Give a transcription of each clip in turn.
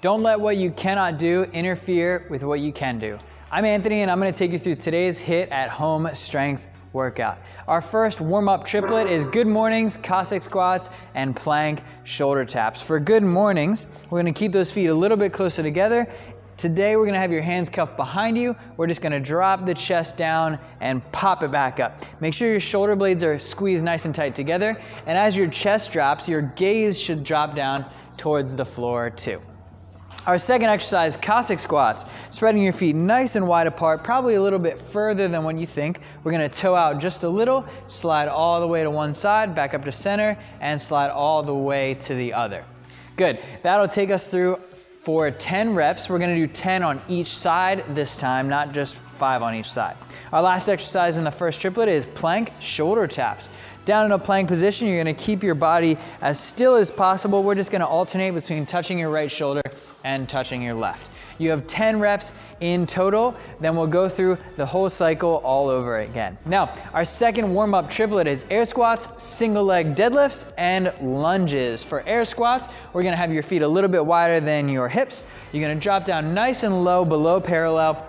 Don't let what you cannot do interfere with what you can do. I'm Anthony and I'm going to take you through today's HIIT at home strength workout. Our first warm-up triplet is good mornings, Cossack squats, and plank shoulder taps. For good mornings, we're going to keep those feet a little bit closer together. Today we're going to have your hands cuffed behind you. We're just going to drop the chest down and pop it back up. Make sure your shoulder blades are squeezed nice and tight together, and as your chest drops, your gaze should drop down towards the floor too. Our second exercise, Cossack squats, spreading your feet nice and wide apart, probably a little bit further than what you think. We're going to toe out just a little, slide all the way to one side, back up to center, and slide all the way to the other. Good. That'll take us through for 10 reps. We're going to do 10 on each side this time, not just 5 on each side. Our last exercise in the first triplet is plank shoulder taps. Down in a plank position, you're going to keep your body as still as possible. We're just going to alternate between touching your right shoulder and touching your left. You have 10 reps in total, then we'll go through the whole cycle all over again. Now, our second warm-up triplet is air squats, single leg deadlifts, and lunges. For air squats, we're gonna have your feet a little bit wider than your hips. You're gonna drop down nice and low below parallel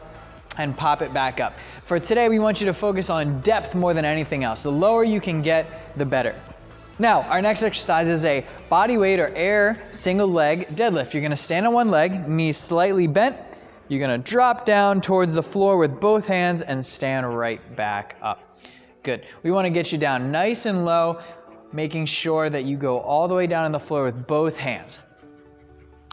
and pop it back up. For today, we want you to focus on depth more than anything else. The lower you can get, the better. Now, our next exercise is a body weight or air single leg deadlift. You're gonna stand on one leg, knees slightly bent. You're gonna drop down towards the floor with both hands and stand right back up. Good. We wanna get you down nice and low, making sure that you go all the way down on the floor with both hands.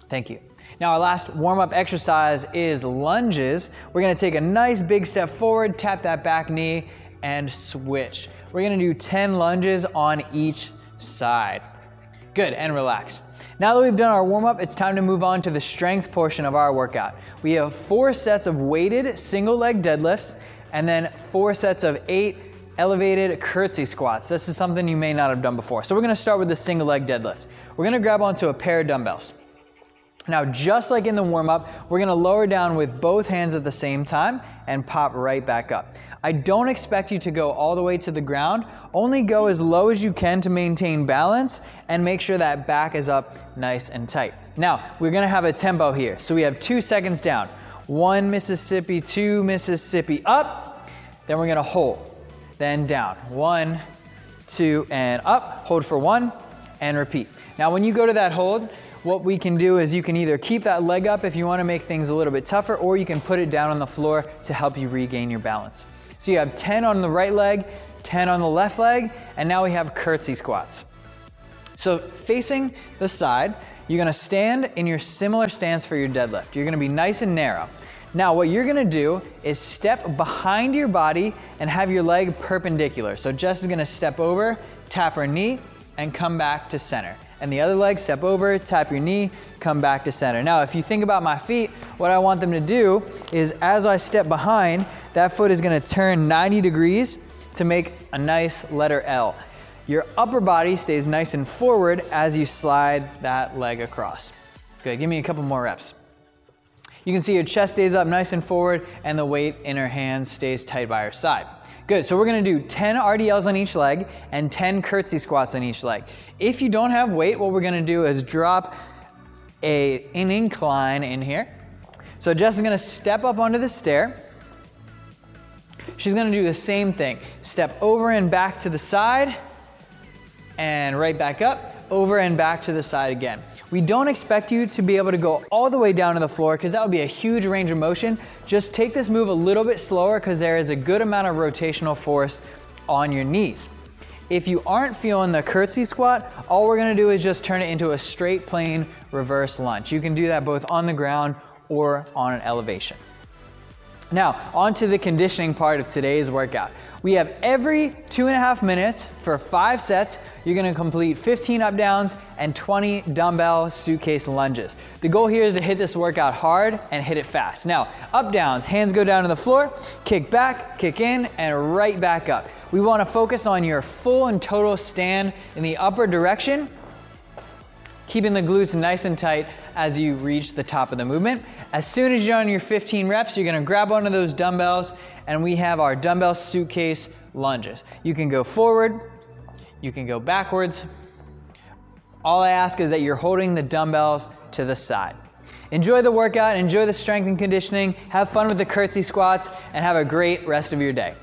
Thank you. Now our last warm-up exercise is lunges. We're gonna take a nice big step forward, tap that back knee, and switch. We're gonna do 10 lunges on each side. Good, and relax. Now that we've done our warm-up, it's time to move on to the strength portion of our workout. We have 4 sets of weighted single leg deadlifts, and then 4 sets of 8 elevated curtsey squats. This is something you may not have done before. So we're gonna start with the single leg deadlift. We're gonna grab onto a pair of dumbbells. Now, just like in the warm-up, we're gonna lower down with both hands at the same time and pop right back up. I don't expect you to go all the way to the ground. Only go as low as you can to maintain balance and make sure that back is up nice and tight. Now, we're gonna have a tempo here. So we have 2 seconds down. 1 Mississippi, 2 Mississippi, up. Then we're gonna hold, then down. 1, 2, and up. Hold for 1, and repeat. Now, when you go to that hold, what we can do is you can either keep that leg up if you want to make things a little bit tougher, or you can put it down on the floor to help you regain your balance. So you have 10 on the right leg, 10 on the left leg, and now we have curtsey squats. So facing the side, you're gonna stand in your similar stance for your deadlift. You're gonna be nice and narrow. Now what you're gonna do is step behind your body and have your leg perpendicular. So Jess is gonna step over, tap her knee, and come back to center. And the other leg, step over, tap your knee, come back to center. Now, if you think about my feet, what I want them to do is as I step behind, that foot is gonna turn 90 degrees to make a nice letter L. Your upper body stays nice and forward as you slide that leg across. Good, give me a couple more reps. You can see your chest stays up nice and forward and the weight in her hands stays tight by her side. Good, so we're gonna do 10 RDLs on each leg and 10 curtsey squats on each leg. If you don't have weight, what we're gonna do is drop an incline in here. So Jess is gonna step up onto the stair. She's gonna do the same thing. Step over and back to the side, and right back up, over and back to the side again. We don't expect you to be able to go all the way down to the floor because that would be a huge range of motion. Just take this move a little bit slower because there is a good amount of rotational force on your knees. If you aren't feeling the curtsey squat, all we're gonna do is just turn it into a straight plane reverse lunge. You can do that both on the ground or on an elevation. Now, on to the conditioning part of today's workout. We have every 2.5 minutes for 5 sets. You're gonna complete 15 up downs and 20 dumbbell suitcase lunges. The goal here is to hit this workout hard and hit it fast. Now, up downs, hands go down to the floor, kick back, kick in, and right back up. We wanna focus on your full and total stand in the upper direction, keeping the glutes nice and tight as you reach the top of the movement. As soon as you're on your 15 reps, you're gonna grab onto those dumbbells, and we have our dumbbell suitcase lunges. You can go forward, you can go backwards. All I ask is that you're holding the dumbbells to the side. Enjoy the workout, enjoy the strength and conditioning, have fun with the curtsey squats, and have a great rest of your day.